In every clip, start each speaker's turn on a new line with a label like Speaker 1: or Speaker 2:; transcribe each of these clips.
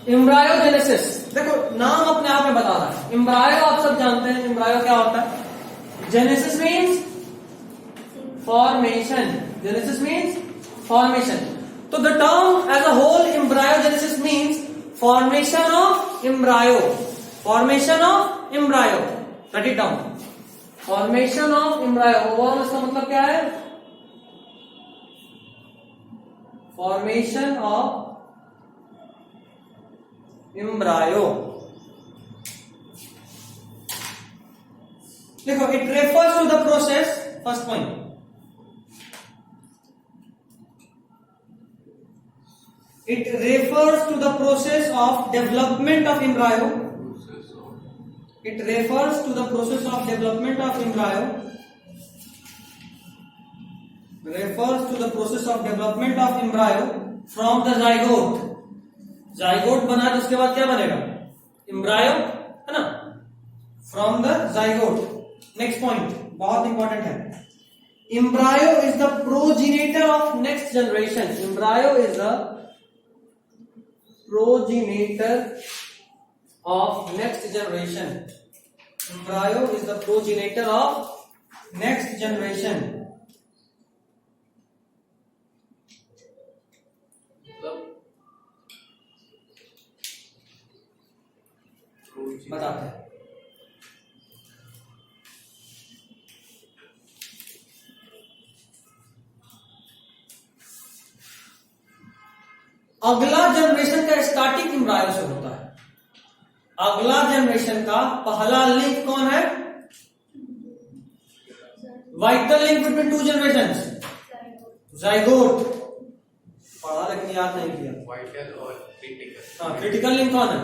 Speaker 1: एम्ब्रायोजेनेसिस, देखो नाम अपने आप में बता रहा है। एम्ब्रायो आप सब जानते हैं, एम्ब्रायो क्या होता है। Genesis means formation, genesis means formation. तो the term as a whole embryogenesis means formation of embryo, formation of embryo, write it down, formation of embryo. Overall इसका मतलब क्या है, फॉर्मेशन ऑफ एम्ब्रायो। देखो it refers to the process, first point, it refers to the process of development of embryo, it refers to the process of development of embryo, refers to the process of development of embryo from the zygote, zygote बना तो उसके बाद क्या बनेगा, embryo, है ना, from the zygote। next point बहुत important है, embryo is the progenitor of next generation, embryo is the progenitor of next generation, embryo is the progenitor of next generation। बताते हैं, अगला जनरेशन का स्टार्टिंग एम्ब्रायो से होता है। अगला जनरेशन का पहला लिंक कौन है, vital link between two generation, zygote, पढ़ा लेकिन याद नहीं किया।
Speaker 2: वाइटल और क्रिटिकल,
Speaker 1: हाँ, क्रिटिकल लिंक कौन है,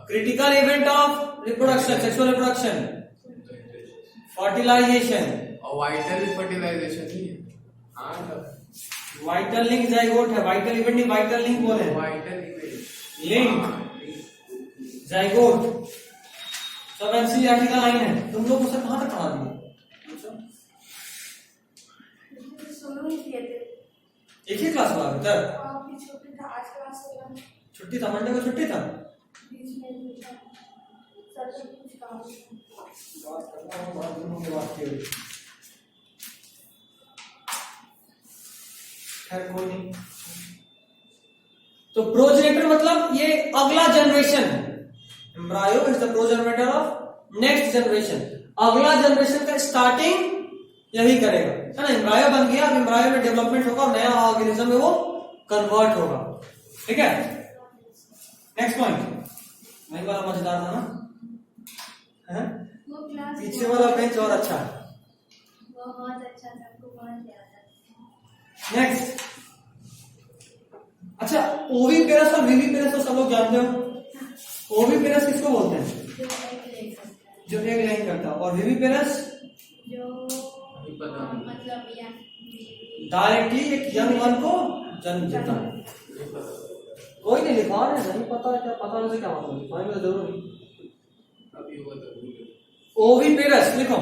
Speaker 1: critical event of reproduction, sexual reproduction, fertilisation,
Speaker 2: और वाइटल फर्टिलाइजेशन नहीं है। हाँ,
Speaker 1: वाइटल लिंक जाइगोट है, वाइटल इवेंट नहीं, वाइटल लिंक बोले,
Speaker 2: वाइटल इवेंट
Speaker 1: लिंक जाइगोट, सब एनसीईआरटी का लाइन है। तुम लोग उसे कहां तक पढ़ा दिए, एक ही क्लास हुआ अभी तक, छुट्टी था, मंडे को छुट्टी था। खैर कोई नहीं। तो प्रोजेनेटर मतलब ये अगला generation, embryo is the progenitor of next generation, अगला जनरेशन का स्टार्टिंग यही करेगा, है ना। एम्ब्रायो बन गया, अब एम्ब्रायो में डेवलपमेंट होगा और नया ऑर्गेनिज्म में वो कन्वर्ट होगा, ठीक है। नेक्स्ट पॉइंट, वही वाला मजेदार था ना, है? पीछे वाला बेंच और अच्छा है,
Speaker 3: बहुत अच्छा था, बहुत ज्यादा।
Speaker 1: नेक्स्ट, अच्छा ओवी पेरस और वीवी पेरस तो सब लोग जानते हो। ओवी पेरस किसको बोलते हैं, जो एग लेइंग करता है, और वीवी पेरस
Speaker 3: जो मतलब
Speaker 1: डायरेक्टली एक यंग वन को जन्म देता है। कोई नहीं लिखा है, नहीं पता क्या, पता नहीं क्या मतलब, लिखवाने में जरूर नहीं। ओवी पेरस लिखो,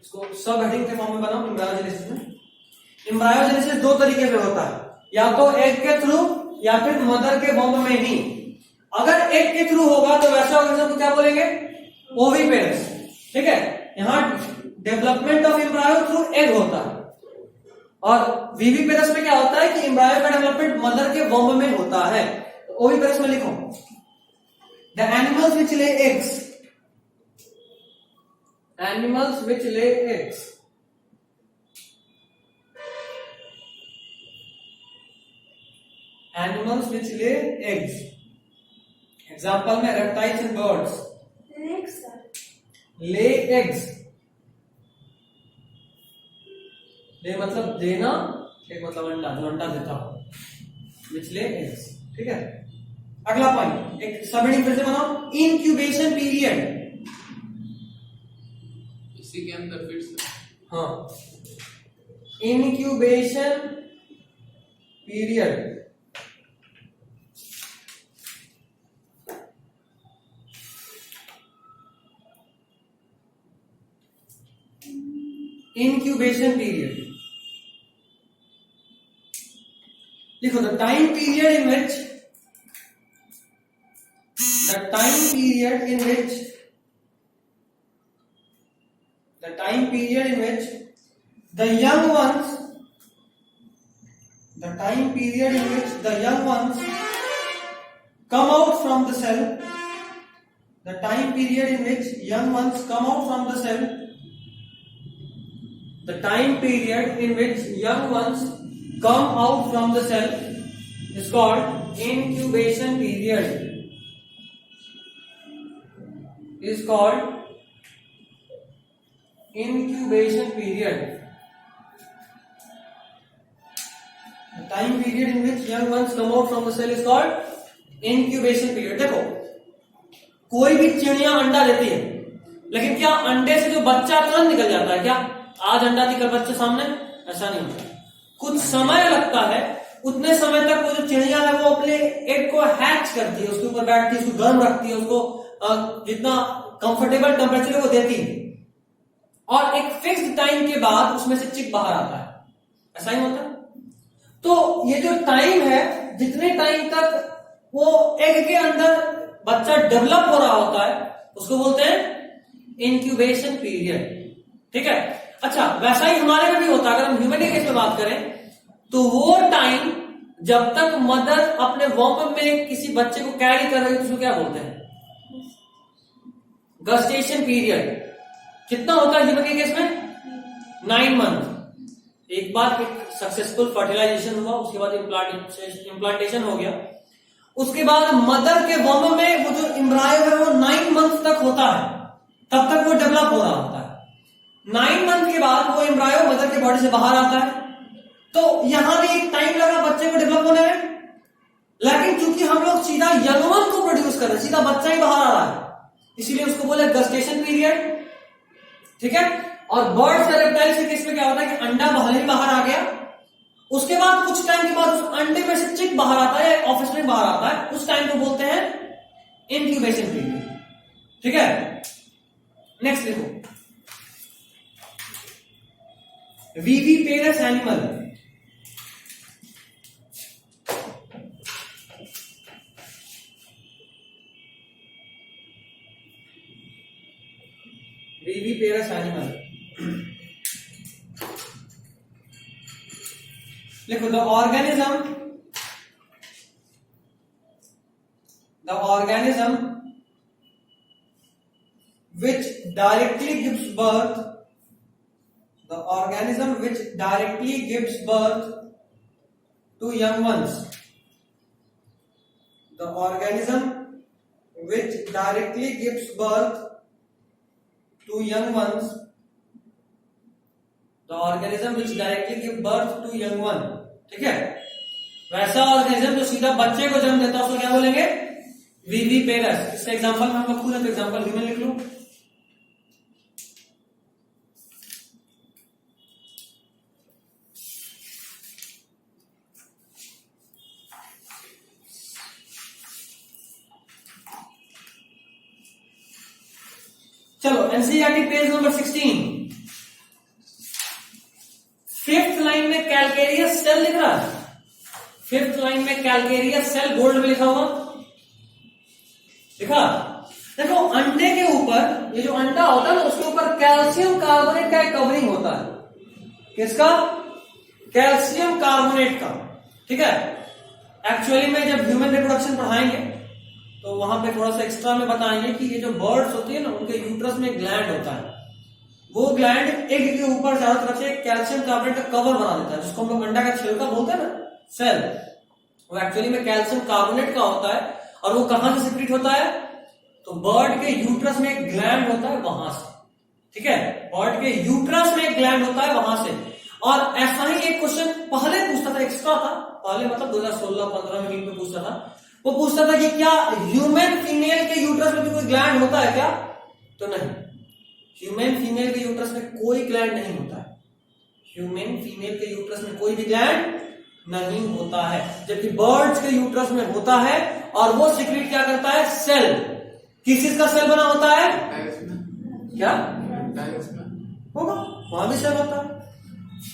Speaker 1: इसको सब हेडिंग के फॉर्म में बनाओ। एम्ब्रायोजेनेसिस में, एम्ब्रायोजेनेसिस दो तरीके से होता है, या तो एग के थ्रू या फिर मदर के बॉम्ब में ही। अगर एग के थ्रू होगा तो वैसे ऑर्गेनिज्म को क्या बोलेंगे, ओवीपेरस, ठीक है। यहां development of embryo through egg होता है, और वीवीपेरस में क्या होता है कि एम्ब्रायो का डेवलपमेंट मदर के बॉम्ब में होता है। तो ओवीपेरस में लिखो, the animals which lay eggs, animals which lay eggs, animals which lay eggs, example में reptiles and birds, lay eggs, lay मतलब देना, एक मतलब अंडा, जो अंडा देता हो, which lay eggs, ठीक है। अगला पॉइंट, एक सब हेडिंग फिर से बनाओ, इंक्यूबेशन पीरियड,
Speaker 2: इसी के अंदर फिर से,
Speaker 1: हाँ, इंक्यूबेशन पीरियड, इंक्यूबेशन पीरियड लिखो the time period in which the time period in which the young ones come out from the cell, the time period in which young ones come out from the cell, the time period in which young ones come out from the cell is called incubation period. Is called incubation period. The time period in which young ones come out from the cell is called incubation period. देखो, कोई भी चिड़िया अंडा देती है, लेकिन क्या अंडे से जो बच्चा तुरंत निकल जाता है? क्या आज अंडा दी कल बच्चे सामने? ऐसा नहीं होता, कुछ समय लगता है। उतने समय तक वो जो चिड़िया है वो अपने एग को हैच करती है, उसके ऊपर बैठती है, उसको गर्म रखती है, उसको जितना कंफर्टेबल टेम्परेचर है वो देती है, और एक फिक्स्ड टाइम के बाद उसमें से चिक बाहर आता है। ऐसा ही होता है। तो ये जो टाइम है, जितने टाइम तक वो एग के अंदर बच्चा डेवलप हो रहा होता है, उसको बोलते हैं इंक्यूबेशन पीरियड। ठीक है। अच्छा, वैसा ही हमारे में भी होता है। अगर हम ह्यूमन के केस में बात करें तो वो टाइम जब तक मदर अपने वॉम्ब में किसी बच्चे को कैरी कर रही है, उसको क्या बोलते हैं? गस्टेशन पीरियड। कितना होता है ह्यूमन के केस में? 9 मंथ। एक बार एक सक्सेसफुल फर्टिलाइजेशन हुआ, उसके बाद इम्प्लांटेशन हो गया, उसके बाद मदर के वॉम्ब में वो जो एम्ब्रायो है वो 9 मंथ तक होता है, तब तक वो डेवलप हो रहा होता है। 9 मंथ के बाद वो एम्ब्रायो मदर के बॉडी से बाहर आता है। तो यहां भी एक टाइम लगा बच्चे को डेवलप होने में, लेकिन चूंकि हम लोग सीधा यंग वन को प्रोड्यूस कर रहे हैं, सीधा बच्चा ही बाहर आ रहा है, इसीलिए उसको बोले गस्टेशन पीरियड। ठीक है। और बर्ड्स या रेप्टाइल्स के केस में क्या होता है कि अंडा भले ही बाहर आ गया, उसके बाद कुछ टाइम के बाद उस अंडे में से चिक बाहर आता है, ऑफस्प्रिंग बाहर आता है, उस टाइम को बोलते हैं इंक्यूबेशन पीरियड। ठीक है। नेक्स्ट देखो, विविपेरस एनिमल। विविपेरस एनिमल लिखो, the organism which directly gives birth to young ones, the organism which directly gives birth to young ones, the organism which directly give birth to young one। ठीक है। वैसा organism जो सीधा बच्चे को जन्म देता है उसको क्या बोलेंगे? विविपेरस। इसका एग्जांपल मैं आपको खुद एग्जांपल ह्यूमन लिख लूं। चलो, NCERT page number 16, 5th line में कैलकेरियस सेल लिख रहा है। 5th लाइन में कैलकेरियस सेल बोल्ड में लिखा हुआ लिखा। देखो, अंडे के ऊपर, ये जो अंडा होता है ना, उसके ऊपर कैल्शियम कार्बोनेट का एक कवरिंग होता है। किसका? कैल्शियम कार्बोनेट का। ठीक है। एक्चुअली में जब ह्यूमन रिप्रोडक्शन पढ़ाएंगे तो वहां पे थोड़ा सा एक्स्ट्रा में बताएंगे कि ये जो बर्ड्स होती है ना, उनके यूट्रस में ग्लैंड होता है। वो ग्लैंड एग के ऊपर चारों तरफ से कैल्शियम कार्बोनेट का कवर बना देता है, जिसको हम लोग अंडा का छिलका बोलते हैं ना, सेल। वो एक्चुअली में कैल्शियम कार्बोनेट का होता है। और वो कहां से सिक्रीट होता है? तो बर्ड के यूट्रस में एक ग्लैंड होता है, वहां से। ठीक है। बर्ड के यूट्रस में एक ग्लैंड होता है, वहां से। और ऐसा ही एक क्वेश्चन पहले पूछता था, एक्स्ट्रा था पहले, मतलब 2016-15 में में पूछता था। वो पूछता था कि क्या ह्यूमन फीमेल के यूट्रस में भी कोई ग्लैंड होता है क्या? तो नहीं, ह्यूमन फीमेल के यूट्रस में कोई ग्लैंड नहीं होता है। ह्यूमन फीमेल के यूट्रस में कोई भी ग्लैंड नहीं होता है, जबकि बर्ड्स के यूट्रस में होता है। और वो सिक्रीट क्या करता है? सेल। किस चीज का सेल बना होता है? क्या होगा? वहां भी सेल होता है।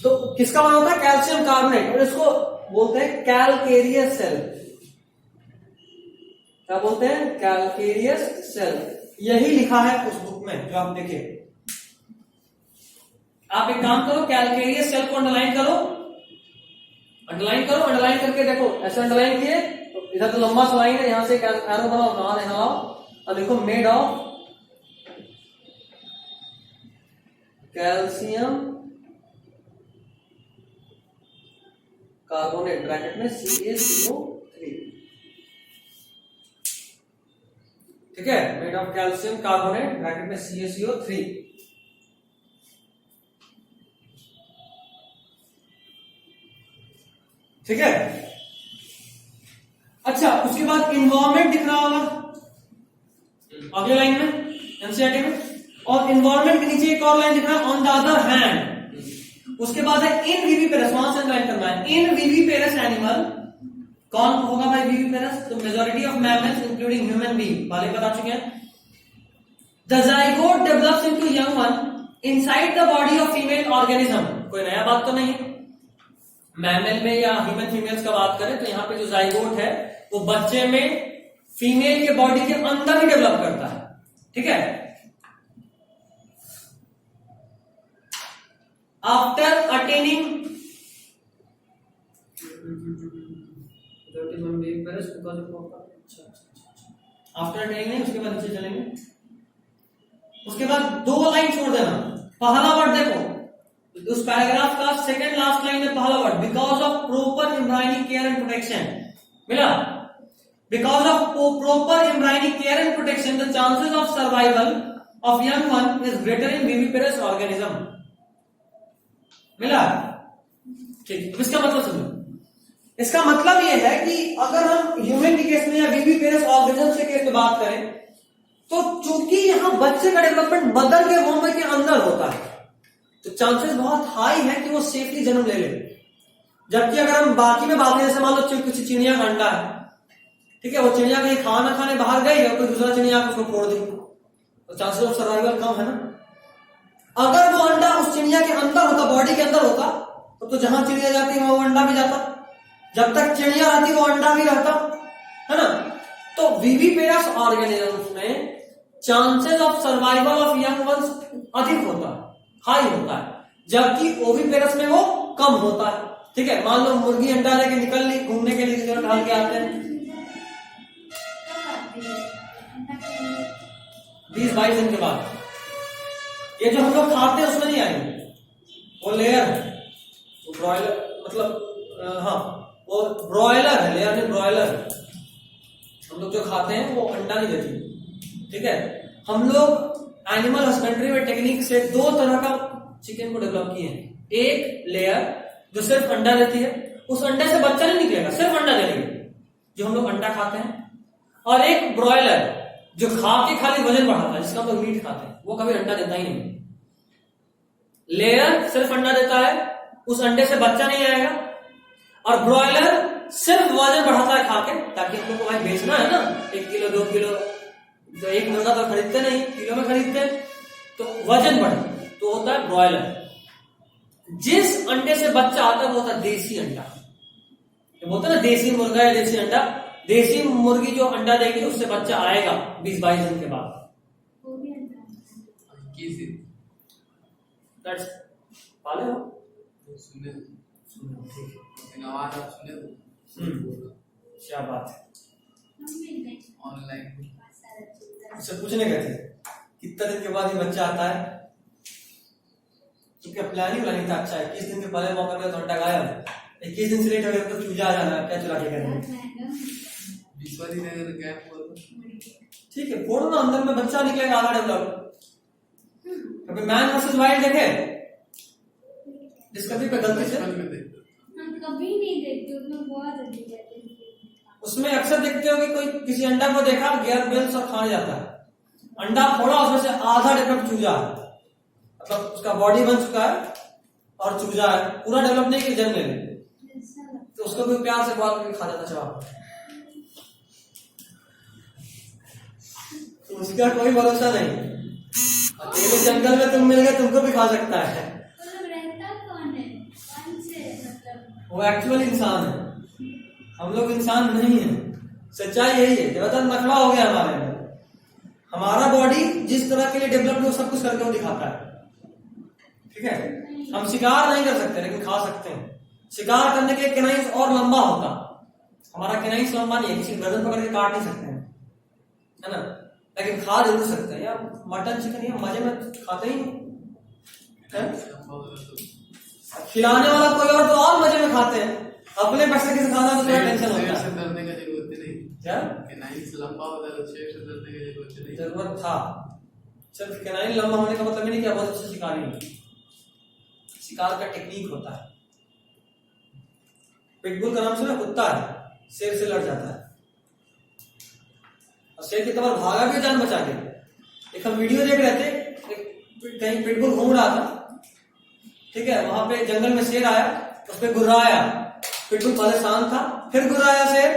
Speaker 1: तो किसका बना होता है? कैल्शियम कार्बोनेट, और इसको बोलते हैं कैलकेरियस सेल। क्या बोलते हैं? Calcareous cell. यही लिखा है उस बुक में जो आप देखिए। आप एक काम करो, कैलकेरियस सेल को अंडरलाइन करो, अंडरलाइन करके देखो, ऐसे अंडरलाइन किए तो इधर तो लंबा सा लाइन है, यहां से एरो बनाओ, कहां रहना आओ और लिखो made of calcium carbonate bracket में CaCO3। ठीक है, made of calcium carbonate bracket में CaCO3। ठीक है। अच्छा, उसके बाद इन्वायरमेंट दिख रहा होगा अगले लाइन में एनसीईआरटी में, और इन्वायरमेंट के नीचे एक और लाइन दिख रहा है ऑन द अदर हैंड। उसके बाद है इन विविपेरस, वहां से लाइन करना है। इन विविपेरस एनिमल, कौन होगा भाई विविपेरस? तो majority of mammals including human being, पहले बता चुके हैं। The zygote develops into young one inside the body of female organism. कोई नया बात तो नहीं है। मैमल में या ह्यूमन फीमेल्स का बात करें तो यहां पे जो जाइगोट है वो बच्चे में फीमेल के बॉडी के अंदर ही डेवलप करता है। ठीक है। आफ्टर अटेनिंग आफ्टर अटेनिंग नहीं, उसके बाद नीचे चलेंगे। उसके बाद दो लाइन छोड़ देना। पहला वर्ड देखो, उस पैराग्राफ का सेकंड लास्ट लाइन में पहला word, because of proper embryonic care and protection, मिला। Because of proper embryonic care and protection the chances of survival of young one is greater in viviparous organism, मिला। ठीक, इसका मतलब समझो। इसका मतलब यह है कि अगर हम ह्यूमन के केस में या विविपेरस ऑर्गेनिज्म के केस में बात करें तो चूंकि यहां बच्चे का डेवलपमेंट मदर के वोम के अंदर होता है तो चांसेस बहुत हाई है कि वो सेफली जन्म ले ले। जबकि अगर हम बाकी में बात करें, जैसे मान लो किसी चिड़िया का अंडा है, ठीक है, वो चिड़िया कहीं खाना खाने बाहर गई और कोई दूसरा चिड़िया उसको फोड़ दी तो चांसेस ऑफ सर्वाइवल कम है ना। अगर वो अंडा उस चिड़िया के अंदर होता, बॉडी के अंदर होता, तो जहां चिड़िया जाती वहां वो अंडा भी जाता, जब तक चिड़िया रहती वो अंडा भी रहता, है ना। तो विविपेरस ऑर्गेनिजम्स में chances of survival of young ones अधिक होता है, हाई होता है, जबकि ओविपेरस में वो कम होता है। ठीक है, मान लो मुर्गी अंडा लेके निकल ली घूमने के लिए, ढाल के आते हैं 20-22 दिन के बाद। ये जो हम लोग खाते हैं उसमें नहीं आएंगे, वो लेयर है, वो ब्रॉयलर मतलब हाँ वो ब्रॉयलर है, लेयर में ब्रॉयलर। हम लोग जो खाते हैं वो अंडा नहीं देती। ठीक है, हम लोग एनिमल हस्बेंड्री में टेक्निक से दो तरह का चिकन को डेवलप किए हैं। एक लेयर जो सिर्फ अंडा देती है, उस अंडे से बच्चा नहीं निकलेगा, सिर्फ अंडा देगी जो हम लोग अंडा खाते हैं, और एक ब्रॉयलर जो खा के खाली वजन बढ़ाता है, जिसका हम लोग मीट खाते हैं, वो कभी अंडा देता ही नहीं। लेयर सिर्फ अंडा देता है, उस अंडे से बच्चा नहीं आएगा, और ब्रॉयलर सिर्फ वजन बढ़ाता है खा के, ताकि हम लोग को भाई बेचना है ना, 1 किलो 2 किलो, तो एक मुर्गा तो खरीदते नहीं, किलो में खरीदते हैं, तो वजन बढ़े तो होता है ब्रॉयलर। जिस अंडे से बच्चा आता है वो होता है देसी अंडा। तो बोलते हैं ना देसी मुर्गा या देसी अंडा, देसी मुर्गी जो अंडा देगी उससे बच्चा आएगा 20-22 दिन के बाद। पाले हो
Speaker 2: सुने
Speaker 1: ठीक है, क्या बात है।
Speaker 2: ऑनलाइन
Speaker 1: उससे पूछने गए थे कितना दिन के बाद ये बच्चा आता है, क्योंकि प्लानिंग था। अच्छा 21 दिन के पहले मौका में तो अंडा गायब, 21 दिन से लेट हो गया तो चूजा आ जाना, क्या चुरा के करेंगे।
Speaker 2: 20 दिन अगर गैप हुआ तो
Speaker 1: ठीक है, फोड़ो ना, अंदर में बच्चा निकलेगा आधा डेवलप। कभी मैन वर्सेस वाइल्ड देखे डिस्कवरी पे गलती से?
Speaker 3: हम कभी नहीं देखते, उसमें बहुत जल्दी जाते हैं।
Speaker 1: उसमें अक्सर देखते हो कि कोई किसी अंडा को देखा गियर बेल्स और खा जाता है, अंडा फोड़ा उसमें से आधा डेवलप चूजा है, मतलब उसका बॉडी बन चुका है और चूजा है, पूरा डेवलप नहीं कि जन्म ले, तो उसको भी प्यार से बात करके खा जाता जवाब। तो उसका कोई भरोसा नहीं, अकेले जंगल में तुम मिल गए तुमको भी खा सकता है। वो एक्चुअल इंसान है, हम लोग इंसान नहीं है। सच्चाई यही है, ज्यादातर नखरा हो गया हमारे अंदर। हमारा बॉडी जिस तरह के लिए डेवलप हो सब कुछ करके वो दिखाता है, ठीक है। हम शिकार नहीं कर सकते लेकिन खा सकते हैं। शिकार करने के केनाइंस और लंबा होता, हमारा केनाइंस लंबा नहीं है, किसी गर्दन पकड़ के काट नहीं सकते हैं, है ना, लेकिन खा जरूर सकते हैं। यार मटन चिकन ये मजे में खाते ही हैं, खिलाने वाला कोई और तो और मजे में खाते हैं, अपने पैसे किसे खाना तो थोड़ा टेंशन होता है।
Speaker 2: डरने का जरूरत नहीं,
Speaker 1: क्या
Speaker 2: केनाइन लंबा होता है तो शेर से डरने की जरूरत नहीं।
Speaker 1: जरूरत था, सिर्फ केनाइन लंबा होने का मतलब ही नहीं कि बहुत अच्छा शिकारी है। शिकार का टेक्निक होता है। पिटबुल का नाम सुना, कुत्ता है, शेर से लड़ जाता है और शेर की तरफ भागा भी जान बचा के। एक हम वीडियो देख रहे थे, कहीं पिटबुल घूम रहा था, ठीक है, वहां पे जंगल में शेर आया, उस पर गुर्राया, पिटबुल पहले शांत था, फिर गुर्राया शेर,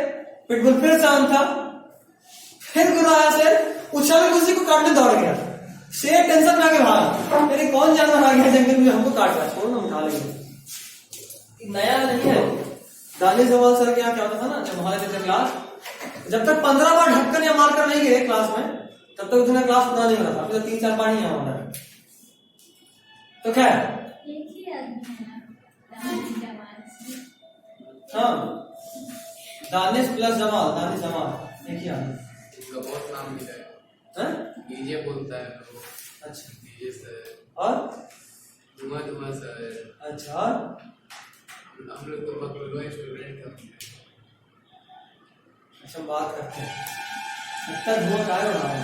Speaker 1: पिटबुल फिर शांत था, फिर गुर्राया शेर, उछल के उसी को काटने दौड़ गया। शेर टेंशन में आके भागा, मेरे कौन जानवर आ गया जंगल में हमको काट रहा है, छोड़ो ना उठा लेंगे। नया नहीं है, दानिश जमाल सर के यहाँ क्या होता था ना, जब हमारे थे क्लास, जब तक 15 बार ढक्कन या मारकर नहीं गिरे क्लास में, तब तक उतना क्लास पूरा नहीं हो रहा था। अभी तो 3-4 बार ही हमारा। तो खैर,
Speaker 3: एक ही आदमी है ना,
Speaker 1: हाँ, दानिश प्लस जमाल, दानिश जमाल एक ही आदमी।
Speaker 2: इसका बहुत नाम भी है,
Speaker 1: हैं?
Speaker 2: डीजे बोलता है वो।
Speaker 1: अच्छा,
Speaker 2: डीजे सर
Speaker 1: और
Speaker 2: धुआं धुआं सर।
Speaker 1: अच्छा, और
Speaker 2: हम लोग तो बकलवा स्टूडेंट हैं।
Speaker 1: अच्छा, बात करते हैं, इतना धुआं काहे हो रहा है?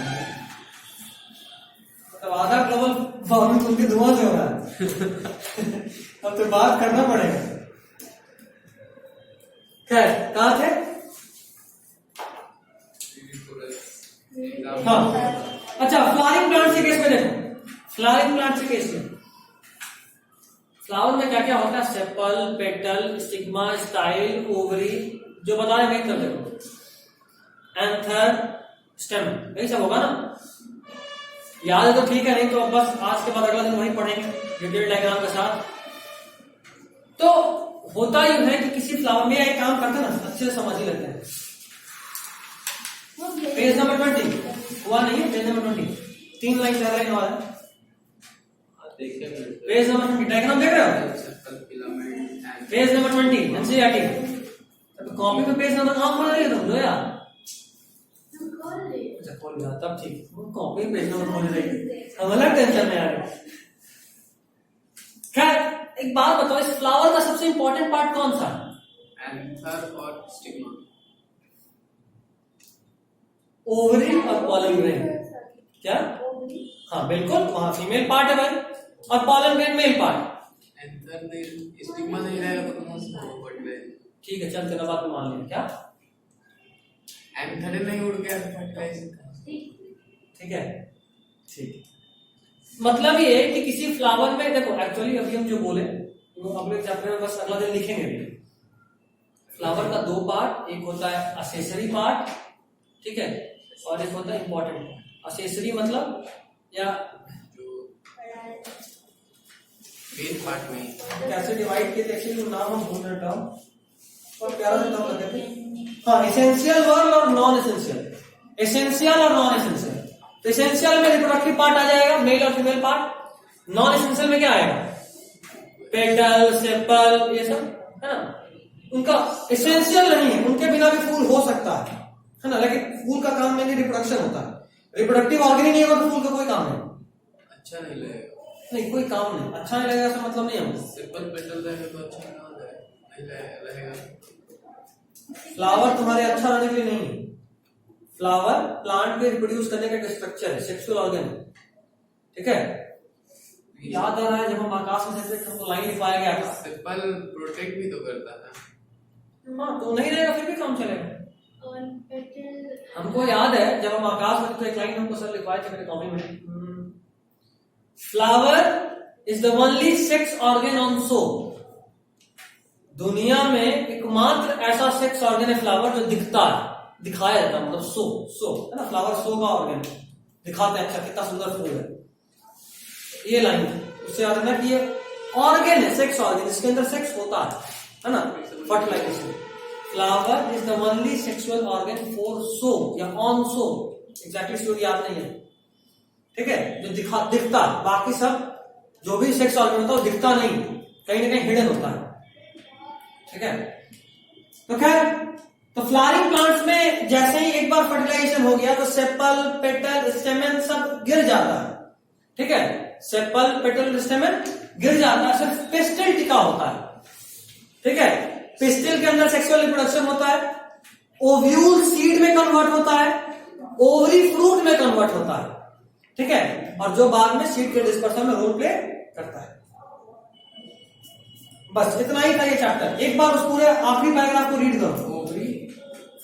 Speaker 1: मतलब आधा ग्लोबल वार्मिंग उनके धुआं से हो रहा है। अब तो बात करना पड़ेगा। खैर, कहाँ थे? हाँ, अच्छा, फ्लावरिंग प्लांट के केस में देखो, फ्लावरिंग प्लांट के केस में फ्लावर में क्या क्या होता है? Sepal, petal, stigma, style, ovary, जो बता रहे हैं देखो, एंथर, स्टेम, यही सब होगा ना। याद है तो ठीक है, नहीं तो बस आज के बाद अगला दिन वही पढ़ेंगे डिटेल डायग्राम के साथ। तो होता यूं है कि किसी फ्लावर में एक काम करते हैं ना, अच्छे से समझ ही लेते हैं। पेज नंबर 20 हुआ नहीं है, पेज नंबर 20 3 लाइन 4 लाइन वाला पेज नंबर 20 डायग्राम देख रहे हो? Page number 20 NCERT. कॉपी पे पेज नंबर कहाँ खोल रही है तुम? लो यार, अच्छा खोल लिया, तब ठीक। कॉपी पे पेज नंबर खोल रही है, हम अलग टेंशन में आ रहे। खैर, एक बात बताओ, इस फ्लावर का सबसे इंपॉर्टेंट पार्ट कौन सा?
Speaker 2: एंथर और स्टिग्मा।
Speaker 1: ओवरी और पॉलन ग्रेन। क्या? हाँ बिल्कुल, वहां फीमेल पार्ट है भाई, और pollen grain male part.
Speaker 2: Anther नहीं, स्टिग्मा नहीं रहेगा तो कौन सा फर्टिलाइजर?
Speaker 1: ठीक है, चल तेरा बात में मान लिया। क्या
Speaker 2: एंथर नहीं उड़ गया तो फर्टिलाइजर?
Speaker 1: ठीक है, ठीक। मतलब ये है कि किसी फ्लावर में देखो, एक्चुअली अभी हम जो बोले वो अगले चैप्टर में बस अगला दिन लिखेंगे भी। फ्लावर का 2 पार्ट, एक होता है असेसरी पार्ट, ठीक है, और एक होता है इंपॉर्टेंट पार्ट। असेसरी मतलब या
Speaker 2: मेन पार्ट में
Speaker 1: कैसे डिवाइड किए थे, एक्चुअली नाम हम भूल रहे टर्म, और प्यारा सा टर्म लगाते हैं। हाँ, एसेंशियल वर्ड और नॉन एसेंशियल, एसेंशियल और नॉन एसेंशियल। तो एसेंशियल में रिप्रोडक्टिव पार्ट आ जाएगा, मेल और फीमेल पार्ट। नॉन एसेंशियल में क्या आएगा? पेटल, सेपल, ये सब है ना, उनका एसेंशियल नहीं है, उनके बिना भी फूल हो सकता है ना, लेकिन फूल का काम में रिप्रोडक्शन होता है। रिप्रोडक्टिव ऑर्गन नहीं होगा तो फूल का कोई काम नहीं।
Speaker 2: अच्छा नहीं लगेगा,
Speaker 1: नहीं, कोई काम नहीं, अच्छा नहीं लगेगा ऐसा मतलब नहीं है।
Speaker 2: सिंपल पेटल रहेगा तो अच्छा नहीं रहेगा।
Speaker 1: फ्लावर तुम्हारे अच्छा रहने के लिए नहीं है। फ्लावर प्लांट में रिप्रोड्यूस करने का एक स्ट्रक्चर है, सेक्सुअल ऑर्गन, ठीक है। याद आ रहा है जब हम आकाश में से हमको लाइन दिखाया गया था,
Speaker 2: सिंपल प्रोटेक्ट भी तो करता था।
Speaker 1: हाँ, तो नहीं रहेगा फिर भी काम चलेगा।
Speaker 3: और पेटल
Speaker 1: हमको याद है जब हम आकाश में थे तो एक लाइन हमको सर लिखवाए थे मेरे कॉपी में, flower is the only sex organ on so. दुनिया में एकमात्र ऐसा सेक्स ऑर्गन है फ्लावर जो दिखता है, दिखाया जाता है, मतलब सो है ना, फ्लावर सो का ऑर्गन दिखाते हैं। अच्छा, कितना सुंदर फूल है, ये लाइन उससे याद रखना कि ये ऑर्गन है, सेक्स ऑर्गन, जिसके अंदर सेक्स होता है। है ना, fertilisation. Flower is the only sexual organ for so या ऑन सो, एग्जैक्टली स्टोरी याद नहीं है, ठीक है, जो दिखता, बाकी सब जो भी सेक्स ऑर्गन होता है वो दिखता नहीं, कहीं ना कहीं हिडन होता है, ठीक है। तो खैर, तो फ्लावरिंग प्लांट्स में जैसे ही एक बार फर्टिलाइजेशन हो गया तो सेपल, पेटल, स्टेमन सब गिर जाता है, ठीक है, सेपल, पेटल, स्टेमन गिर जाता है, सिर्फ पिस्टिल टिका होता है, ठीक है। पिस्टिल के अंदर सेक्सुअल रिप्रोडक्शन होता है, ओव्यूल सीड में कन्वर्ट होता है, ओवरी फ्रूट में कन्वर्ट होता है, ठीक है, और जो बाद में सीड के डिस्पर्सन में रोल प्ले करता है। बस इतना ही था ये चैप्टर। एक बार उस पूरे आखिरी पैराग्राफ को रीड करो।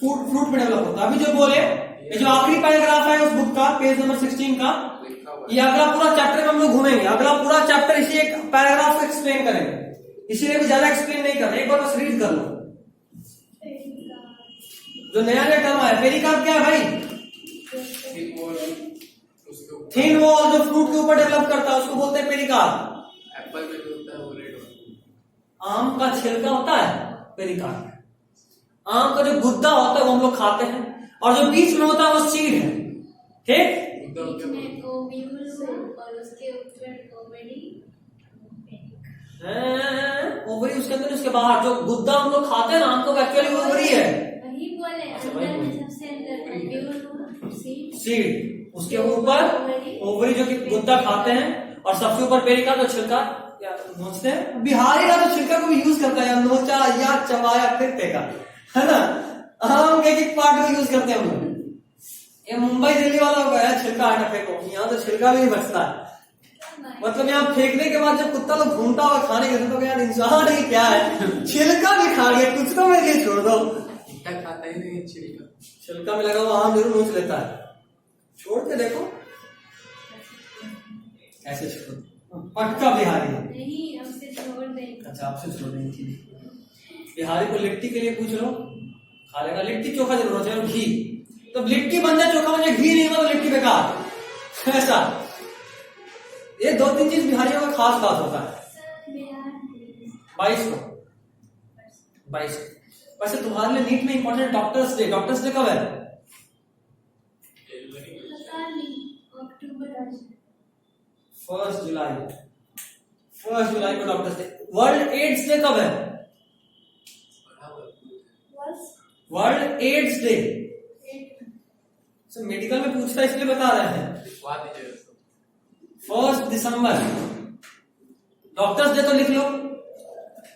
Speaker 1: फ्रूट में डेवलप होता है। अभी जो बोले, ये जो आखिरी पैराग्राफ है उस बुक का, पेज नंबर 16 का, ये अगला पूरा चैप्टर में हम लोग घूमेंगे। अगला पूरा चैप्टर इसी एक पैराग्राफ को एक्सप्लेन करेंगे, इसीलिए भी ज्यादा एक्सप्लेन नहीं कर रहे, एक बार बस रीड कर लो। जो नया नया टर्म है, पेरिकार्प क्या है भाई? थिन वॉल जो फ्रूट के ऊपर डेवलप करता है उसको बोलते हैं पेरिकार्प।
Speaker 2: एप्पल में जो होता है वो रेड
Speaker 1: आम का छिलका होता है पेरिकार्प। आम का जो गुद्दा होता है वो हम लोग खाते हैं, और जो बीच में होता है वो सीड है, ठीक। ओवरी उसके अंदर, उसके बाहर जो गुद्दा हम लोग खाते हैं ना, आम को एक्चुअली ओवरी है,
Speaker 3: वही बोले अंदर में सबसे अंदर
Speaker 1: सीड, उसके ऊपर ओवरी जो कि गुद्दा खाते हैं, और सबसे ऊपर पेरिकार्प जो छिलका नोचते हैं। बिहारी का तो छिलका को भी यूज करता है, नोचा या चबाया फिर फेंका, है ना, आम के एक पार्ट को यूज करते हैं हम लोग। ये मुंबई दिल्ली वाला होगा यार, छिलका हटा फेंको, यहाँ तो छिलका भी नहीं बचता है। मतलब यहाँ फेंकने के बाद जब कुत्ता लोग घूमता हुआ खाने के तो यार इंसान ही क्या है, छिलका भी खा गया, कुछ तो मेरे लिए छोड़ दो।
Speaker 2: खाता ही नहीं छिलका,
Speaker 1: छिलका में लगा हुआ आम जरूर नोच लेता है, छोड़ के देखो ऐसे छोड़, पक्का बिहारी है।
Speaker 3: नहीं, हमसे छोड़ दे।
Speaker 1: अच्छा, आपसे छोड़ देंगे। बिहारी को लिट्टी के लिए पूछ लो, खा लेगा। लिट्टी चोखा जरूर होता है, घी, तो लिट्टी बन जाए चोखा बन जाए, घी नहीं हो तो लिट्टी बेकार, ऐसा। ये 2-3 चीज बिहारियों का खास बात होता है। 22 को वैसे तुम्हारे लिए नीट में important doctors day. Doctors day कब है?
Speaker 3: अक्टूबर
Speaker 1: 1 जुलाई। 1 जुलाई को doctors day. World AIDS day कब है? World AIDS day. मेडिकल में पूछता है इसलिए बता रहे हैं। 1 दिसंबर। डॉक्टर्स डे तो लिख लो,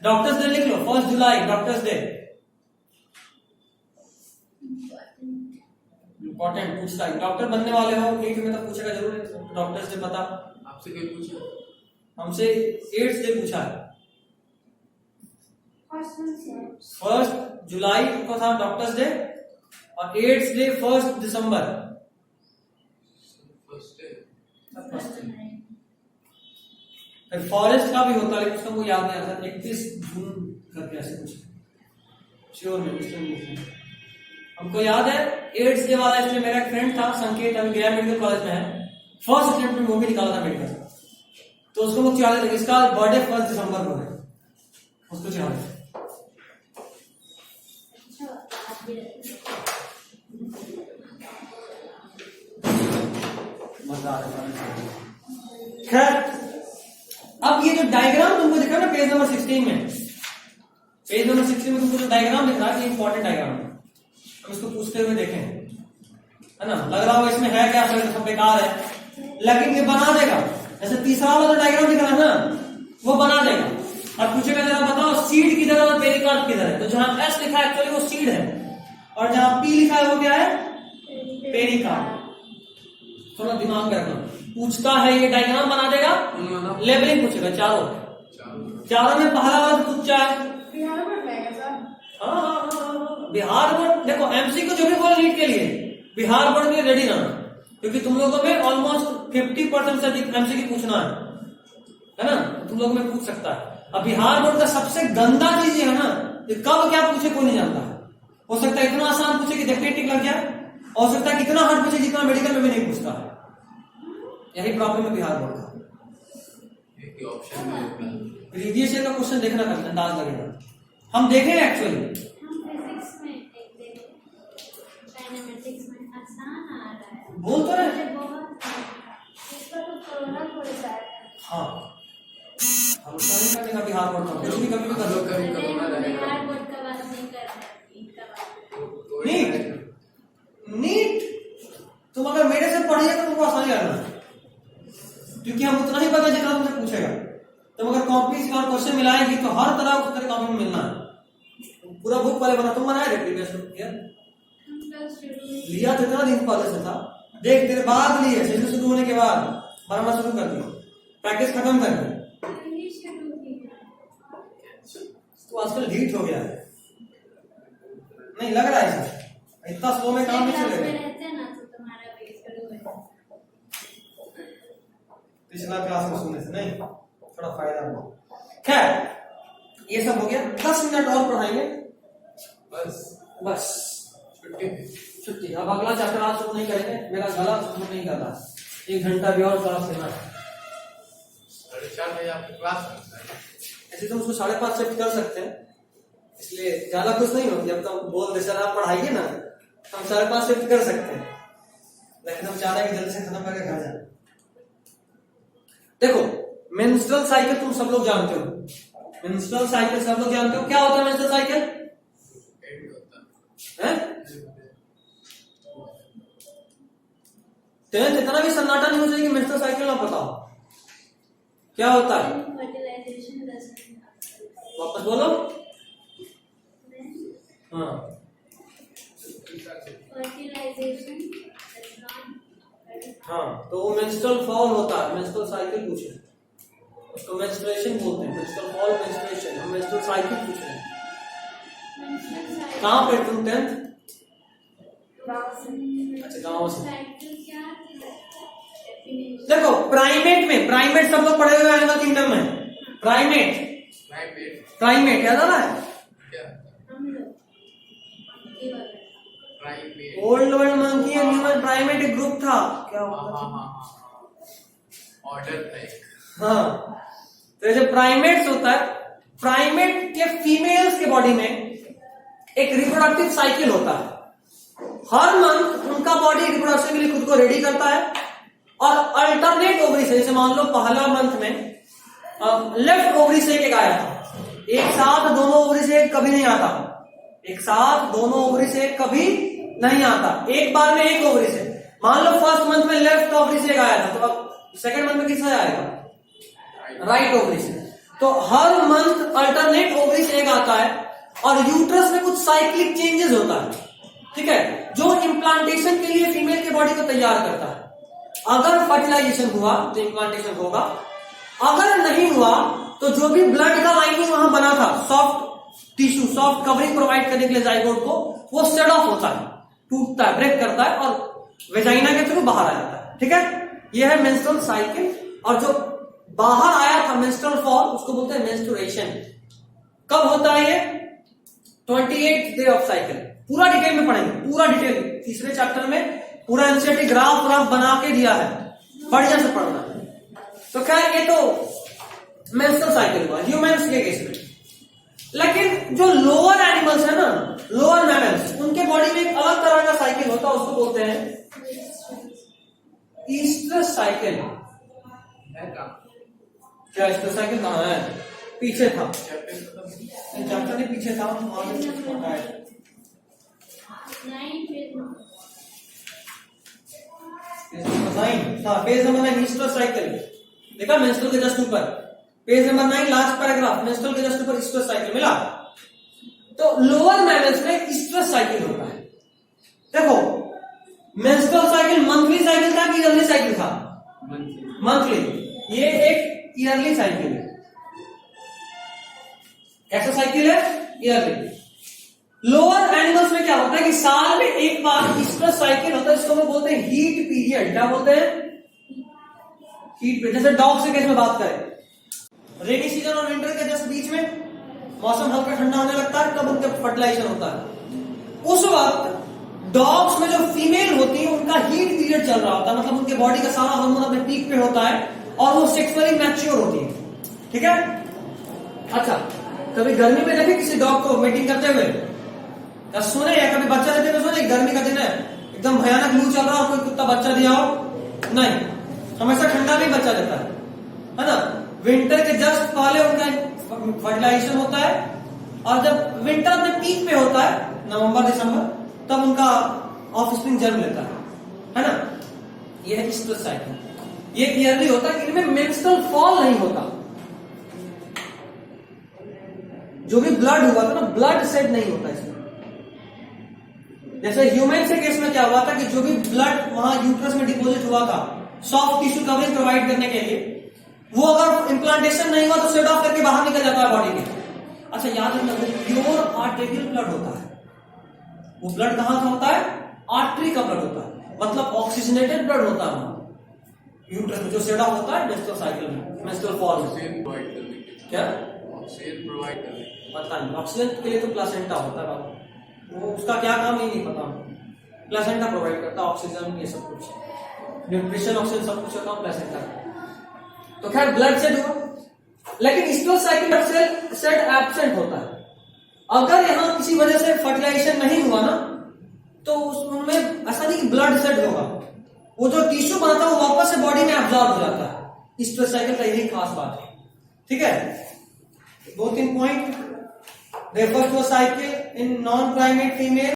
Speaker 1: डॉक्टर्स डे लिख लो, 1 जुलाई डॉक्टर्स डे। इंपॉर्टेंट पूछता है, डॉक्टर बनने वाले हो नीट में तो पूछेगा जरूर, डॉक्टर्स डे पता।
Speaker 2: आपसे कोई पूछा?
Speaker 1: हमसे एड्स डे पूछा है। 1 जुलाई को था डॉक्टर्स डे, और एड्स डे 1 दिसंबर। फिर फॉरेस्ट का भी होता है, लेकिन उसका मुझे याद नहीं आता, 31 जून करके ऐसे कुछ श्योर नहीं। हमको याद है एड्स डे वाला, इसलिए मेरा एक फ्रेंड था संकेत, अभी गया मेडिकल कॉलेज में है, फर्स्ट अटेम्प्ट में वो भी निकाला था मेडिकल, तो उसको मुझे याद है इसका बर्थडे 1 दिसंबर को है, उसको याद है। खैर, अब ये जो डायग्राम तुमको दिखा ना पेज नंबर 16 में, पेज नंबर 16 में तुमको जो डायग्राम दिख रहा है, ये इंपॉर्टेंट डायग्राम है। हम इसको पूछते हुए देखें, है ना, लग रहा होगा इसमें है क्या, सब बेकार है, लेकिन ये बना देगा। जैसे तीसरा वाला जो डायग्राम दिख रहा है ना, वो बना देगा और पूछेगा जरा बताओ सीड किधर है और पेरिकार्प किधर है। तो जहां एस लिखा है एक्चुअली वो सीड है, और जहां पी लिखा है वो क्या है, पेरिकार्प। थोड़ा दिमाग में रखना, पूछता है ये डायग्राम बना देगा, लेबलिंग पूछेगा चारों में पहला वाला पूछा है बिहार बोर्ड। हाँ, बिहार बोर्ड देखो, एमसी को जो भी बोले नीट के लिए, बिहार बोर्ड में रेडी रहना, क्योंकि तुम लोगों में ऑलमोस्ट 50% से अधिक एमसी की पूछना है ना, तुम लोगों में पूछ सकता है। अब बिहार बोर्ड का सबसे गंदा चीज है ना, कब क्या पूछे कोई नहीं जानता है। हो सकता है इतना आसान पूछे कि देखते टिक लग जाए, हो सकता है कितना हार्ड पूछे जितना मेडिकल में भी नहीं पूछता है। यही प्रॉब्लम है बिहार बोर्ड का।
Speaker 2: ऑप्शन
Speaker 1: प्रीवियस ईयर का क्वेश्चन देखना, अंदाज लगेगा। हम देखें एक्चुअली।
Speaker 3: हम फिजिक्स में एक देखे, काइनेमेटिक्स में आसान आ रहा है।
Speaker 1: बोल तो रहे
Speaker 3: मुझे बहुत इसका तो कोरोना पड़ता है।
Speaker 1: हाँ, हम तो नहीं करने का भी हाथ बढ़ता, फिर भी कभी भी कर लो।
Speaker 2: कभी कोरोना रहेगा।
Speaker 3: यार बोर्ड का बात नहीं कर रहा, नीट का बात।
Speaker 1: नीट, नीट तुम अगर मेरे से पढ़िए तो तुमको आसानी लगना, क्योंकि हम उतना ही पता जितना तुमसे पूछेगा। तुम अगर कॉपी से और क्वेश्चन मिलाएगी तो हर तरह को तेरे कॉपी में मिलना है। पूरा बुक वाले बना, तुम बनाए थे प्रीवियस लिया तो इतना दिन पहले से था, देख तेरे बाद लिए सेशन शुरू होने के बाद बनाना शुरू कर दिया, प्रैक्टिस खत्म कर दी। तो आजकल ढीठ हो गया है, नहीं लग रहा है ऐसा, इतना स्लो में काम नहीं चलेगा। पिछला क्लास में सुनने से नहीं, थोड़ा फायदा हुआ। खैर ये सब हो गया, 10 मिनट और पढ़ाएंगे बस छुट्टी। अब अगला चैप्टर आज शुरू नहीं करेंगे, मेरा गला शुरू नहीं कर रहा, 1 घंटा भी और क्लास लेना है।
Speaker 2: 4:30 बजे आपकी क्लास है।
Speaker 1: ऐसे तो उसको 5:30 शिफ्ट कर सकते हैं, इसलिए ज्यादा कुछ नहीं हो। जब तक बोल दे सर आप पढ़ाइए ना, हम 5:30 शिफ्ट कर सकते हैं, लेकिन हम चाह रहे हैं कि जल्दी से खत्म करके घर जाए। देखो मेंस्ट्रुअल साइकिल तुम सब लोग जानते हो, मेंस्ट्रुअल साइकिल सब लोग जानते हो। क्या होता है मेंस्ट्रुअल साइकिल? टेंथ इतना भी सन्नाटा नहीं हो चाहिए कि मेंस्ट्रुअल साइकिल ना पता हो। क्या होता है? वापस बोलो। हाँ, हाँ तो वो मेंस्ट्रुअल फॉल होता है, मेंस्ट्रुअल साइकिल पूछे, उसको मेंस्ट्रुएशन बोलते हैं। मेंस्ट्रुअल फॉल, मेंस्ट्रुएशन, हम मेंस्ट्रुअल साइकिल पूछ रहे हैं। कहाँ पे तुम 10th? अच्छा गाँव से। देखो प्राइमेट में, प्राइमेट सब लोग पढ़े हुए हैं एनिमल किंगडम में। प्राइमेट याद आ रहा है? Old world monkey and human primate एक ग्रुप था। क्या
Speaker 2: ऑर्डर था एक।
Speaker 1: हाँ, तो जो प्राइमेट्स होता है, प्राइमेट के फीमेल्स के बॉडी में एक रिप्रोडक्टिव साइकिल होता है। हर मंथ उनका बॉडी रिप्रोडक्शन के लिए खुद को रेडी करता है, और अल्टरनेट ओवरी से, जैसे मान लो पहला मंथ में लेफ्ट ओवरी से एक आया था, एक साथ दोनों ओवरी से एक कभी नहीं आता, एक साथ दोनों ओवरी से एक कभी नहीं आता, एक बार में एक ओवरी से। मान लो फर्स्ट मंथ में लेफ्ट ओवरी से एक आया था, तो अब सेकेंड मंथ में किससे आएगा? राइट ओवरी से। तो हर मंथ अल्टरनेट ओवरी से एक आता है, और यूट्रस में कुछ साइक्लिक चेंजेस होता है, ठीक है, जो इम्प्लांटेशन के लिए फीमेल के बॉडी को तैयार करता है। अगर फर्टिलाइजेशन हुआ तो इम्प्लांटेशन होगा, अगर नहीं हुआ तो जो भी ब्लड का लाइनिंग वहां बना था, soft tissue, soft covering provide करने के लिए जाइगोट को, वो सेट ऑफ होता है, टूटता है, ब्रेक करता है, और वेजाइना के थ्रू बाहर आ जाता है। ठीक है, ये है मेंस्ट्रुअल साइकिल। और जो बाहर आया था मेंस्ट्रुअल फॉल, उसको बोलते हैं मेंस्ट्रुएशन। कब होता है ये? 28th day of cycle. पूरा डिटेल में पढ़ेंगे, पूरा डिटेल, तीसरे चैप्टर में पूरा एनसीईआरटी ग्राफ बना के दिया है, बढ़िया से पढ़ना। तो खैर ये तो मेंस्ट्रुअल साइकिल हुआ ह्यूमंस के केस में। लेकिन जो लोअर एनिमल्स है ना, लोअर मैमल्स, उनके बॉडी में एक अलग तरह का साइकिल होता है, उसको बोलते हैं ईस्ट्रस साइकिल। क्या ईस्ट्रस साइकिल कहाँ है? पीछे था, चैप्टर नहीं पीछे था, पेज नंबर 9 ईस्ट्रस साइकिल देखा, मेंस्ट्रुअल के जस्ट ऊपर, page number 9 last paragraph, menstrual के जस्ट ऊपर ईस्ट्रस साइकिल मिला। तो लोअर मैमल्स में ईस्ट्रस साइकिल होता है। देखो मेंस्ट्रुअल साइकिल मंथली साइकिल था कि ईयरली साइकिल था? मंथली। ये एक ईयरली साइकिल है। कैसा साइकिल है? ईयरली। लोअर एनिमल्स में क्या होता है कि साल में एक बार ईस्ट्रस साइकिल होता है, इसको हम बोलते हैं हीट पीरियड। क्या बोलते हैं? Heat period. जैसे डॉग्स के केस में बात करें, रेनी सीजन और विंटर के जस्ट बीच में मौसम हल्का ठंडा होने लगता है, तब उनका फर्टिलाइजेशन होता है। उस वक्त डॉग्स में जो फीमेल होती है उनका हीट पीरियड चल रहा होता है, मतलब उनके बॉडी का सारा हार्मोन अपने पीक पे होता है और वो सेक्सुअली मैच्योर होती है। ठीक है, अच्छा कभी गर्मी में देखे किसी डॉग को मीटिंग करते हुए? या सुने या कभी बच्चा देते हुए सुने? गर्मी का दिन है, एकदम भयानक लू चल रहा है और कोई कुत्ता बच्चा दिया हो? नहीं, हमेशा ठंडा में बच्चा देता है ना। विंटर के जस्ट पहले उनका फर्टिलाइजेशन होता है, और जब विंटर अपने पीक पे होता है नवंबर दिसंबर, तब उनका ऑफस्प्रिंग जन्म लेता है ना। यह है ईस्टर साइकिल। ये ईयरली होता है, इनमें मेंस्ट्रुअल फॉल नहीं होता। जो भी ब्लड हुआ था ना, ब्लड सेट नहीं होता इसमें। जैसे ह्यूमन के केस में क्या हुआ था कि जो भी ब्लड वहां यूट्रस में डिपॉजिट हुआ था सॉफ्ट टिश्यू कवरिंग प्रोवाइड करने के लिए, वो अगर इम्प्लांटेशन नहीं हुआ तो सेट ऑफ करके बाहर निकल जाता है बॉडी में। अच्छा याद रखना, वो प्योर आर्टेरियल ब्लड होता है। वो ब्लड कहां का होता है? आर्टरी का ब्लड होता है, मतलब ऑक्सीजनेटेड ब्लड होता है यूट्रस में। जो सेट ऑफ होता है मेंस्ट्रुअल साइकिल में, मेंस्ट्रुअल फॉल में।
Speaker 2: ऑक्सीजन प्रोवाइड करने के
Speaker 1: क्या
Speaker 2: ऑक्सीजन प्रोवाइड करने
Speaker 1: पता नहीं, ऑक्सीजन के लिए तो प्लासेंटा होता है बाबू, वो उसका क्या काम ही नहीं पता। प्लासेंटा प्रोवाइड करता है ऑक्सीजन, ये सब कुछ, न्यूट्रिशन ऑक्सीजन सब कुछ होता है प्लासेंटा। तो खैर ब्लड सेट हुआ, लेकिन ईस्टर साइकिल सेट एब्सेंट होता है। अगर यहां किसी वजह से फर्टिलाइजेशन नहीं हुआ ना, तो उसमें ऐसा नहीं कि ब्लड सेट होगा, वो जो टिश्यू बनता है वो वापस से बॉडी में एब्जॉर्ब हो जाता है। ईस्टर साइकिल का यही खास बात है, ठीक है। 2-3 point refers to a cycle in non-primate female